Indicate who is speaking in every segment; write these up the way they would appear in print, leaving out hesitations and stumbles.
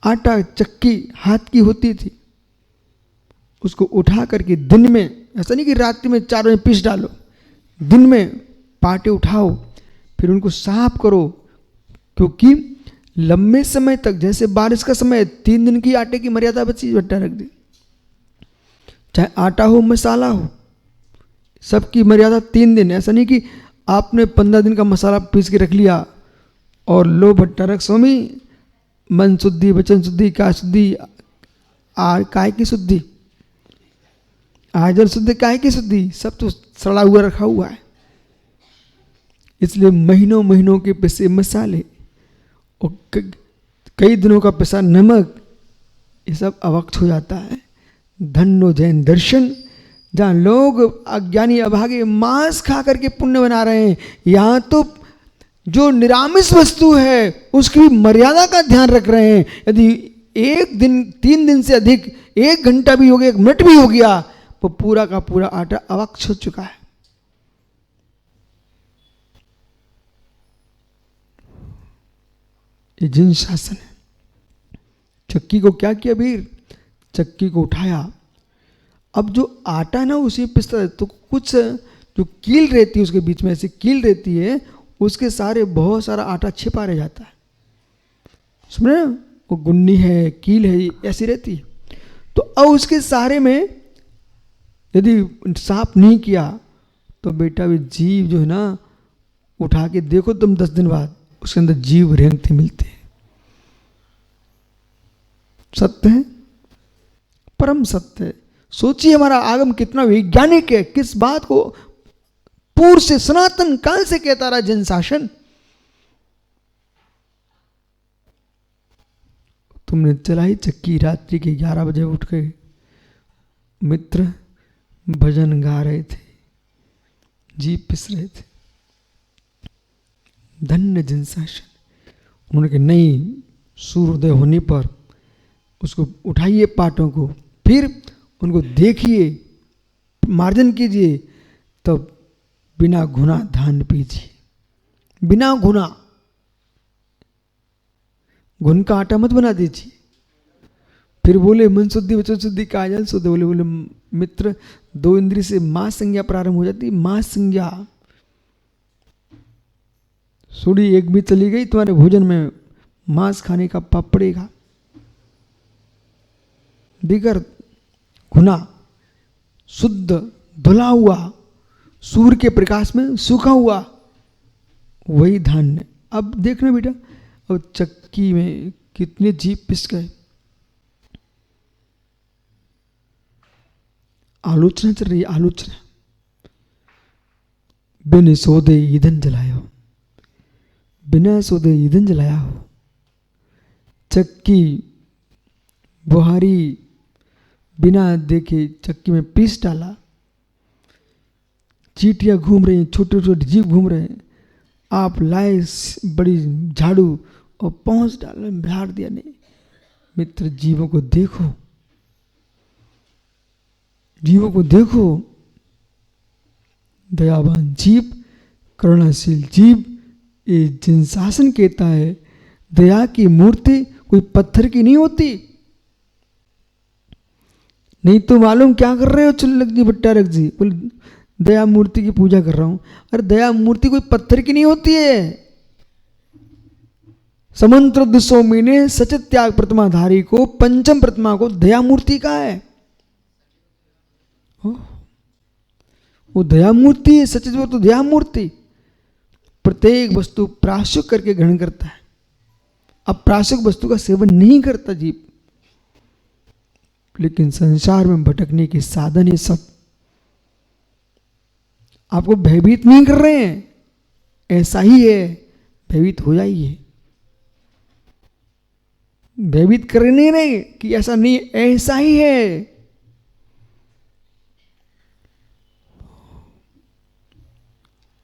Speaker 1: आटा चक्की हाथ की होती थी, उसको उठा करके दिन में, ऐसा नहीं कि रात में 4 बजे पीस डालो, दिन में पाटे उठाओ, फिर उनको साफ करो, क्योंकि लंबे समय तक, जैसे बारिश का समय 3 दिन की आटे की मर्यादा बची, भट्टा रख दी, चाहे आटा हो मसाला हो, सबकी मर्यादा 3 दिन। ऐसा नहीं कि आपने 15 दिन का मसाला पीस के रख लिया और लो भट्टा रख स्वामी, मन शुद्धि, वचन शुद्धि, काय शुद्धि, काय की शुद्धि, आजन शुद्धि, काय की शुद्धि, सब तो सड़ा हुआ रखा हुआ है। इसलिए महीनों महीनों के पिसे मसाले और कई दिनों का पिसा नमक, ये सब अवक्त हो जाता है। धन्नो जैन दर्शन, जहाँ लोग अज्ञानी अभागे मांस खा करके पुण्य बना रहे हैं, यहाँ तो जो निरामिष वस्तु है उसकी भी मर्यादा का ध्यान रख रहे हैं। यदि 1 दिन 3 दिन से अधिक 1 घंटा भी हो गया, 1 मिनट भी हो गया, वो पूरा का पूरा आटा अवक्ष हो चुका है। ये जिन शासन है। चक्की को क्या किया वीर, चक्की को उठाया, अब जो आटा है ना उसी पिसता है, तो कुछ जो कील रहती है उसके बीच में, ऐसी कील रहती है, उसके सारे बहुत सारा आटा छिपा रह जाता है। सुन रहे, वो गुन्नी है, कील है, ऐसी रहती है। तो अब उसके सारे में यदि साफ नहीं किया तो बेटा भी जीव जो है ना, उठा के देखो तुम 10 दिन बाद उसके अंदर जीव रेंगते मिलते हैं। सत्य है, परम सत्य है। सोचिए हमारा आगम कितना वैज्ञानिक है, किस बात को पूर्व से सनातन काल से कहता रहा जन शासन। तुमने चलाई चक्की, रात्रि के 11 बजे उठ गए, मित्र भजन गा रहे थे, जीव पिस रहे थे, धन्य जन शासन। उन्होंने कहा नहीं, सूर्योदय होने पर उसको उठाइए पाटों को, फिर उनको देखिए, मार्जन कीजिए, तब बिना घुना धान पीजिए, बिना घुना, घुन का आटा मत बना दीजिए। फिर बोले मन शुद्धि, वचन शुद्धि, काजल शुद्ध। बोले मित्र 2 इंद्रिय से मां संज्ञा प्रारंभ हो जाती, मां संज्ञा। सुड़ी एक भी चली गई तुम्हारे भोजन में, मांस खाने का पाप पड़ेगा। बिगर घुना, शुद्ध, धुला हुआ, सूर्य के प्रकाश में सूखा हुआ, वही धान्य। अब देखना बेटा, अब चक्की में कितने जीव पिस गए। आलोचना चल रही है, आलोचना। बिन सोदे ईंधन जलाया हो, बिना सोदे ईंधन जलाया हो, चक्की बुहारी बिना देखे चक्की में पीस डाला, चींटियां घूम रही हैं, छोटे छोटे जीव घूम रहे हैं, आप लाए बड़ी झाड़ू और पहुंच डाल झाड़ दिया। नहीं मित्र, जीवों को देखो, जीवों को देखो, दयावान जीव, करुणाशील जीव। ये जिन शासन कहता है दया की मूर्ति कोई पत्थर की नहीं होती। नहीं तो मालूम क्या कर रहे हो चुल्लक जी, भट्टारक जी? बोले दया मूर्ति की पूजा कर रहा हूं। अरे दया मूर्ति कोई पत्थर की नहीं होती है। समंत्र दिशो मीने सचित त्याग प्रतिमाधारी को, पंचम प्रतिमा को दया मूर्ति का है। वो दया मूर्ति है, सचित वो तो दया मूर्ति। प्रत्येक वस्तु प्राश्चिक करके ग्रहण करता है, अब प्राश्चिक वस्तु का सेवन नहीं करता जीव। लेकिन संसार में भटकने के साधन ये सब आपको भयभीत नहीं कर रहे हैं, ऐसा ही है, भयभीत हो जाइए। भयभीत कर नहीं रहे कि ऐसा नहीं, ऐसा ही है।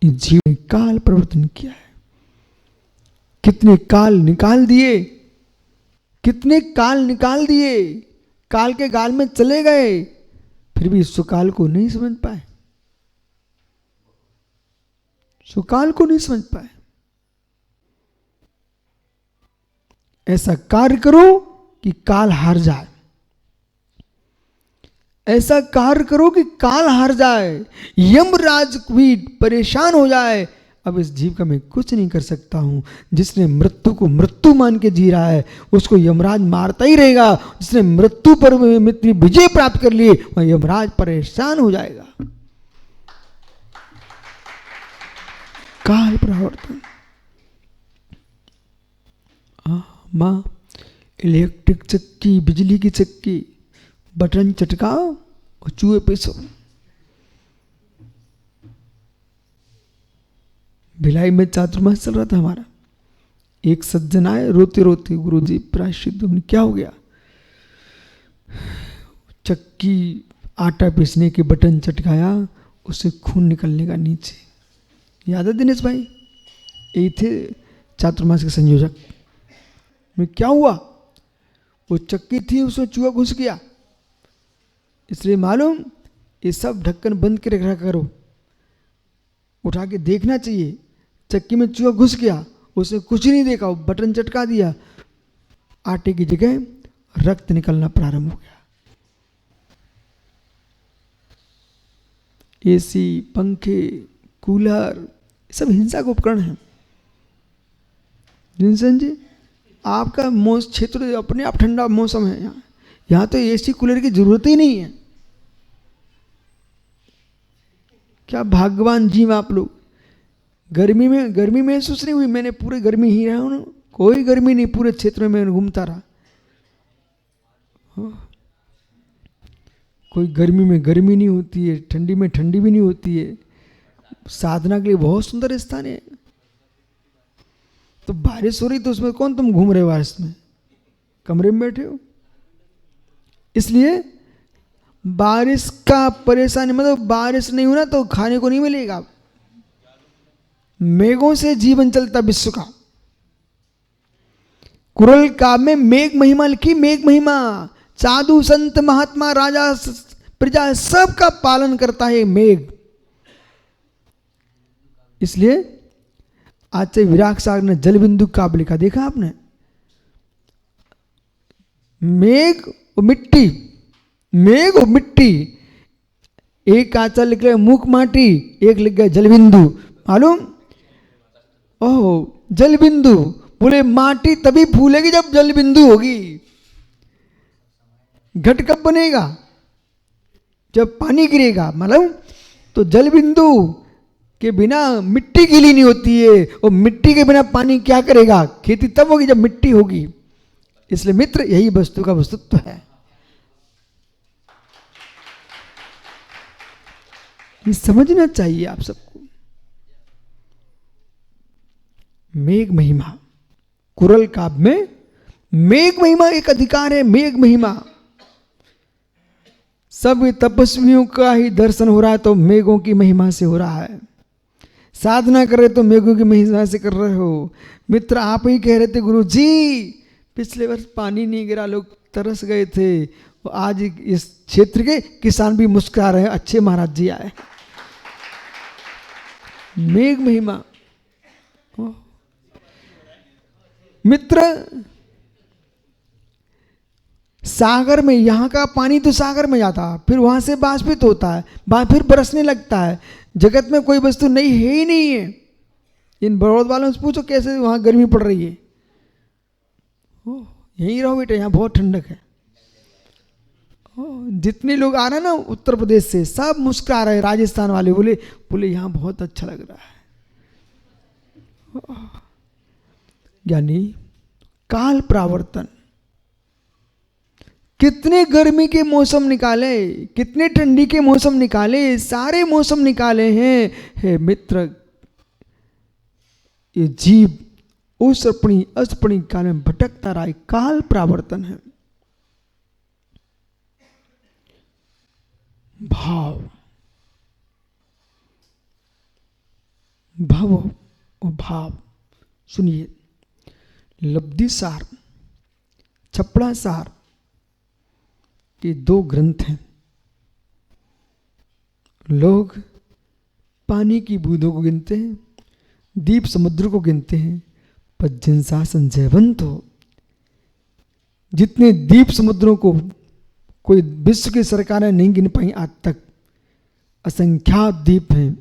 Speaker 1: जीव ने काल परिवर्तन किया है, कितने काल निकाल दिए, कितने काल निकाल दिए, काल के गाल में चले गए, फिर भी सुकाल को नहीं समझ पाए, सुकाल को नहीं समझ पाए। ऐसा कार्य करो कि काल हार जाए, ऐसा कार्य करो कि काल हार जाए, यमराज भी परेशान हो जाए, अब इस जीव का मैं कुछ नहीं कर सकता हूं। जिसने मृत्यु को मृत्यु मान के जी रहा है उसको यमराज मारता ही रहेगा। जिसने मृत्यु पर विजय प्राप्त कर लिए वह यमराज परेशान हो जाएगा। काल प्रवर्तन। माँ इलेक्ट्रिक चक्की, बिजली की चक्की, बटन चटकाओ और चूहे पीसो। भिलाई में चातुर्मास चल रहा था हमारा, एक सज्जन आए रोते रोते, गुरुजी प्रायश्चित, क्या हो गया? चक्की आटा पीसने के बटन चटकाया, उससे खून निकलने का नीचे। याद है दिनेश भाई? यही थे चातुर्मास के संयोजक। में क्या हुआ? वो चक्की थी, उसमें चूहा घुस गया। इसलिए मालूम, ये सब ढक्कन बंद के रखा करो, उठा के देखना चाहिए। चक्की में चूहा घुस गया, उसने कुछ नहीं देखा, वो बटन चटका दिया, आटे की जगह रक्त निकलना प्रारंभ हो गया। एसी, पंखे, कूलर, सब हिंसा के उपकरण हैं। जिनसन जी, आपका मौसम क्षेत्र अपने आप ठंडा मौसम है, यहाँ तो एसी कूलर की जरूरत ही नहीं है। क्या भाग्यवान जीव आप लोग। गर्मी में महसूस नहीं हुई, मैंने पूरे गर्मी ही रहा हूँ, कोई गर्मी नहीं, पूरे क्षेत्र में मैं घूमता रहा। कोई गर्मी में गर्मी नहीं होती है, ठंडी में ठंडी भी नहीं होती है। साधना के लिए बहुत सुंदर स्थान है। तो बारिश हो रही तो उसमें कौन तुम घूम रहे हो? बारिश में कमरे में बैठे हो। इसलिए बारिश का परेशानी, मतलब बारिश नहीं होना तो खाने को नहीं मिलेगा। मेघों से जीवन चलता विश्व का। कुरल काव्य में मेघ महिमा लिखी, मेघ महिमा। साधु संत महात्मा राजा प्रजा सबका पालन करता है मेघ। इसलिए आचार्य विराग सागर ने जल बिंदु काव्य लिखा, देखा आपने? मेघ और मिट्टी, मेघ और मिट्टी। एक आचार्य लिख रहे मुख माटी, एक लिख गए जल बिंदु। मालूम? ओह, जल बिंदु बोले माटी तभी फूलेगी जब जल बिंदु होगी। घट कब बनेगा? जब पानी गिरेगा। मतलब तो जल बिंदु के बिना मिट्टी गीली नहीं होती है, और मिट्टी के बिना पानी क्या करेगा? खेती तब होगी जब मिट्टी होगी। इसलिए मित्र, यही वस्तु का वस्तुत्व है। ये समझना चाहिए आप सबको। मेघ महिमा, कुरल काव्य में मेघ महिमा एक अधिकार है। मेघ महिमा सब तपस्वियों का ही दर्शन हो रहा है तो मेघों की महिमा से हो रहा है। साधना कर रहे तो मेघों की महिमा से कर रहे हो। मित्र, आप ही कह रहे थे गुरु जी पिछले वर्ष पानी नहीं गिरा, लोग तरस गए थे। आज इस क्षेत्र के किसान भी मुस्कुरा रहे हैं, अच्छे महाराज जी आए। मेघ महिमा। मित्र, सागर में, यहाँ का पानी तो सागर में जाता है, फिर वहां से बाष्पित होता है, फिर बरसने लगता है। जगत में कोई वस्तु नहीं है ही नहीं है। इन बड़ौद वालों से पूछो कैसे वहां गर्मी पड़ रही है। यहीं रहो बेटा, यहाँ बहुत ठंडक है। जितने लोग आ रहे हैं ना उत्तर प्रदेश से, सब मुस्कुरा रहे। राजस्थान वाले बोले यहाँ बहुत अच्छा लग रहा है। यानी काल प्रावर्तन। कितने गर्मी के मौसम निकाले, कितने ठंडी के मौसम निकाले, सारे मौसम निकाले हैं। हे मित्र, ये जीव उस अपनी अस्पणी काल में भटकता रहा, काल प्रावर्तन है। भाव, भाव और भाव। सुनिए, लब्धि सार, छपड़ा सार, ये दो ग्रंथ हैं। लोग पानी की बूंदों को गिनते हैं, दीप समुद्र को गिनते हैं, पर जिन शासन जयवंत हो, जितने द्वीप समुद्रों को कोई विश्व की सरकारें नहीं गिन पाई आज तक। असंख्यात द्वीप हैं,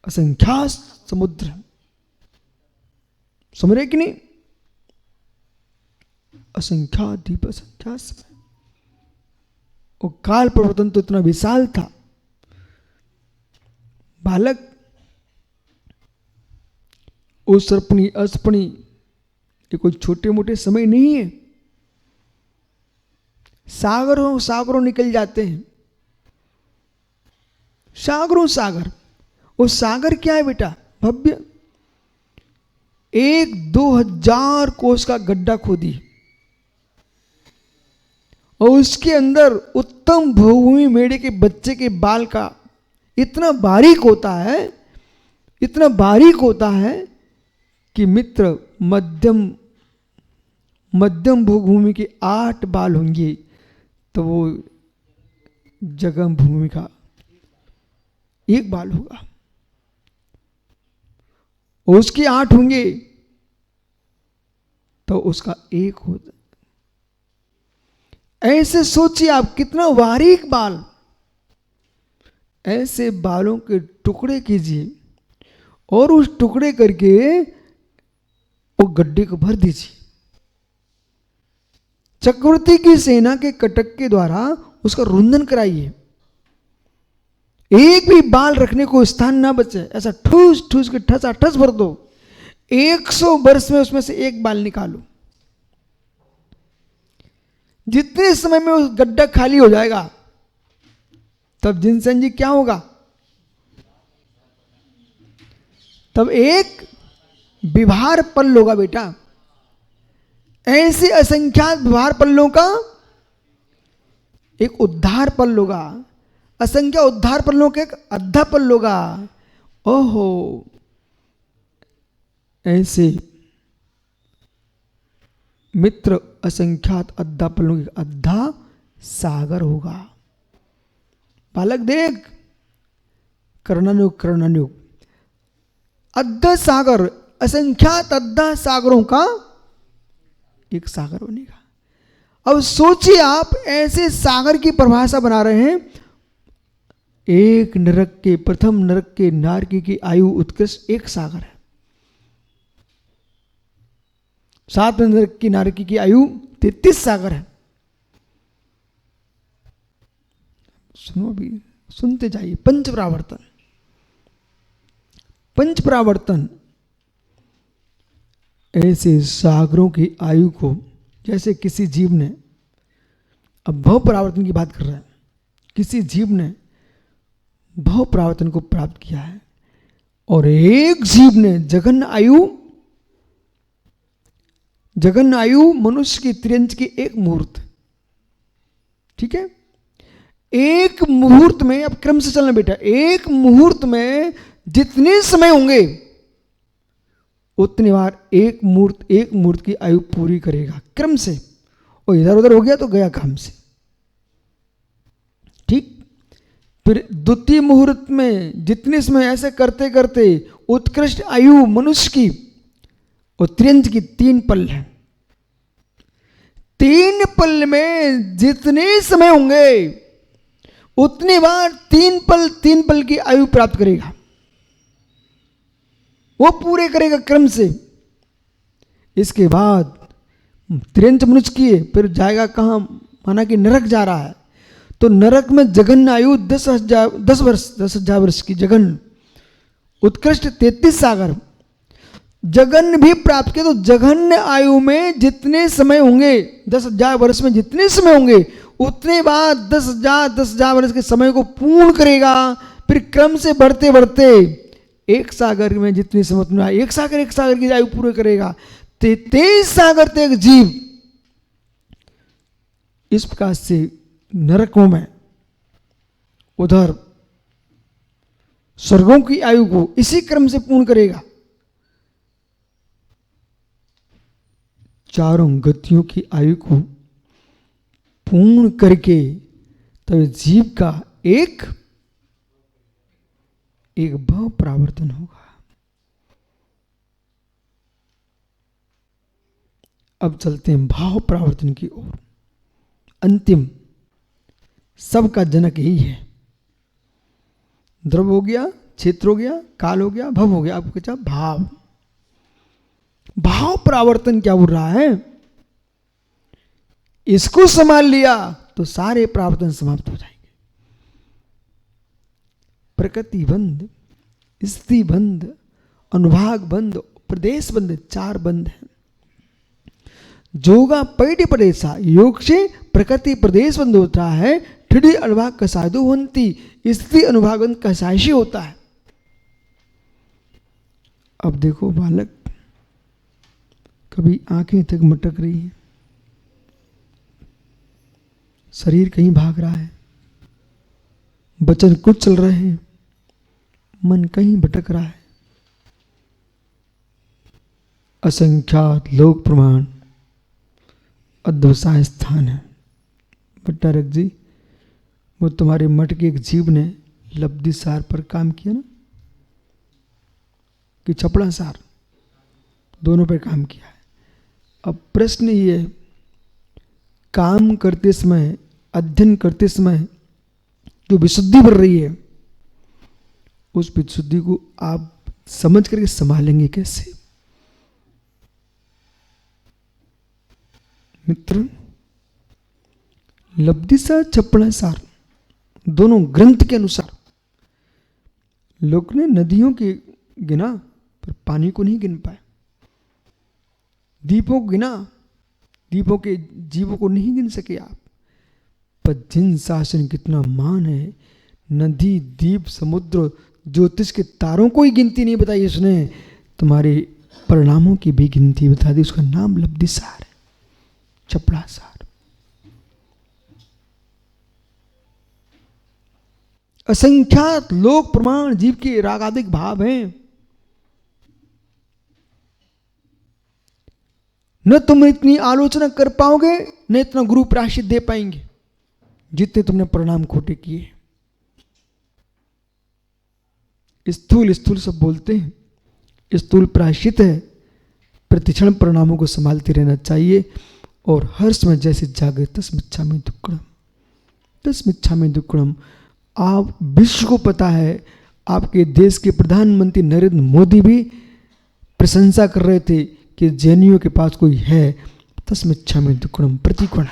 Speaker 1: असंख्यात समुद्र, समझ रहे कि नहीं? असंख्यात द्वीप, असंख्यात समय। और काल प्रवर्तन तो इतना विशाल था। बालक ओ सर्पणी अस्पणी, ये कोई छोटे मोटे समय नहीं है। सागरों सागरों निकल जाते हैं, सागरों सागर। वो सागर क्या है बेटा? भव्य 1-2 हजार कोस का गड्ढा खोदी और उसके अंदर उत्तम भूमि मेढ़े के बच्चे के बाल का इतना बारीक होता है, इतना बारीक होता है कि मित्र मध्यम भूमि के 8 बाल होंगे तो वो जगम भूमि का 1 बाल होगा। और उसके 8 होंगे तो उसका 1 होगा। ऐसे सोचिए आप, कितना बारीक बाल। ऐसे बालों के टुकड़े कीजिए और उस टुकड़े करके वो गड्ढे को भर दीजिए। चक्रवर्ती की सेना के कटक के द्वारा उसका रुंधन कराइए, एक भी बाल रखने को स्थान ना बचे। ऐसा ठूस ठूस के ठसा ठस भर दो। 100 वर्ष में उसमें से 1 बाल निकालो। जितने समय में उस गड्ढा खाली हो जाएगा तब जिनसेन जी क्या होगा? तब एक विभार पल होगा बेटा। ऐसे असंख्यात विभार पल्लों का एक उद्धार पल होगा, असंख्य उद्धार पल्लों का एक अद्धा पल होगा। ओहो, ऐसे मित्र असंख्यात अद्धा पल्लों का अद्धा सागर होगा। बालक देख, कर्णानुग कर्णानुग अद्धा सागर, असंख्यात अद्धा सागरों का एक सागर होने का। अब सोचिए आप, ऐसे सागर की परिभाषा बना रहे हैं। एक नरक के, प्रथम नरक के नारकी की आयु उत्कृष्ट 1 सागर है। 7 नरक की नारकी की आयु 33 सागर है। सुनो भी, सुनते जाइए। पंचपरावर्तन, पंचपरावर्तन ऐसे सागरों की आयु को, जैसे किसी जीव ने, अब भव परावर्तन की बात कर रहे हैं, किसी जीव ने भव परावर्तन को प्राप्त किया है और एक जीव ने जघन्य आयु मनुष्य की त्रियंच की 1 मुहूर्त, ठीक है, 1 मुहूर्त में, अब क्रम से चलना बेटा, 1 मुहूर्त में जितने समय होंगे उतनी बार एक मुहूर्त की आयु पूरी करेगा क्रम से। और इधर उधर हो गया तो गया काम से, ठीक। फिर द्वितीय मुहूर्त में जितने समय ऐसे करते करते उत्कृष्ट आयु मनुष्य की और त्रियंच की 3 पल है। 3 पल में जितने समय होंगे उतनी बार 3 पल की आयु प्राप्त करेगा, वो पूरे करेगा क्रम से। इसके बाद त्रियंच मनुष्य किए, फिर जाएगा कहां? माना कि नरक जा रहा है, तो नरक में जघन्य आयु 10,000 वर्ष की जघन्य, उत्कृष्ट 33 सागर। जघन्य भी प्राप्त किया तो जघन्य आयु में जितने समय होंगे, 10,000 वर्ष में जितने समय होंगे उतने बाद 10,000 वर्ष के समय को पूर्ण करेगा। फिर क्रम से बढ़ते बढ़ते 1 सागर में जितनी समय में, 1 सागर की आयु पूरे करेगा। 23 सागर तक जीव इस प्रकार से नरकों में, उधर स्वर्गों की आयु को इसी क्रम से पूर्ण करेगा। चारों गतियों की आयु को पूर्ण करके तब जीव का एक भव परावर्तन होगा। अब चलते हैं भाव परावर्तन की ओर। अंतिम, सबका जनक यही है। द्रव हो गया, क्षेत्र हो गया, काल हो गया, भव हो गया, आपको क्या भाव। भाव परावर्तन क्या हो रहा है, इसको संभाल लिया तो सारे परावर्तन समाप्त हो जाएंगे। प्रकृति बंध, स्थिति बंध, अनुभाग बंध, प्रदेश बंध, 4 बंध है। जोगा पैडी प्रदेशा, योग से प्रकृति प्रदेश बंध होता है। ठिडी अनुभाग कसायदो होती, स्थिति अनुभाग बंध कसायशी होता है। अब देखो बालक, कभी आंखें तक मटक रही है, शरीर कहीं भाग रहा है, वचन कुछ चल रहे हैं, मन कहीं भटक रहा है। असंख्यात लोक प्रमाण अद्वसाय स्थान है। भट्टारक जी, वो तुम्हारे मठ के एक जीव ने लब्धि सार पर काम किया ना, कि छपड़ा सार, दोनों पर काम किया है। अब प्रश्न ये, काम करते समय, अध्ययन करते समय जो विशुद्धि बढ़ रही है, उस विशुद्धि को आप समझ करके संभालेंगे कैसे? मित्र, लब्धि सार, छपड़ा सार दोनों ग्रंथ के अनुसार, लोग ने नदियों के गिना पर पानी को नहीं गिन पाए, दीपों को गिना, दीपों के जीवों को नहीं गिन सके आप। पर जिन शासन कितना मान है, नदी, दीप, समुद्र, ज्योतिष के तारों को ही गिनती नहीं बताई उसने, तुम्हारे परिणामों की भी गिनती बता दी। उसका नाम लब्धि सार है, छपड़ा सार। असंख्यात लोक प्रमाण जीव के रागादिक भाव हैं। न तुम इतनी आलोचना कर पाओगे, न इतना गुरु प्रायश्चित दे पाएंगे जितने तुमने परिणाम खोटे किए। स्थूल स्थूल सब बोलते हैं, स्थूल प्रायश्चित है। प्रतिक्षण परिणामों को संभालते रहना चाहिए। और हर समय जैसे जागे तस्मिच्छामि दुक्कडम, तस्मिच्छामि दुक्कडम। आप विश्व को पता है, आपके देश के प्रधानमंत्री नरेंद्र मोदी भी प्रशंसा कर रहे थे कि जैनियों के पास कोई है, तस्मिच्छामि दुक्कडम, प्रतिक्षण।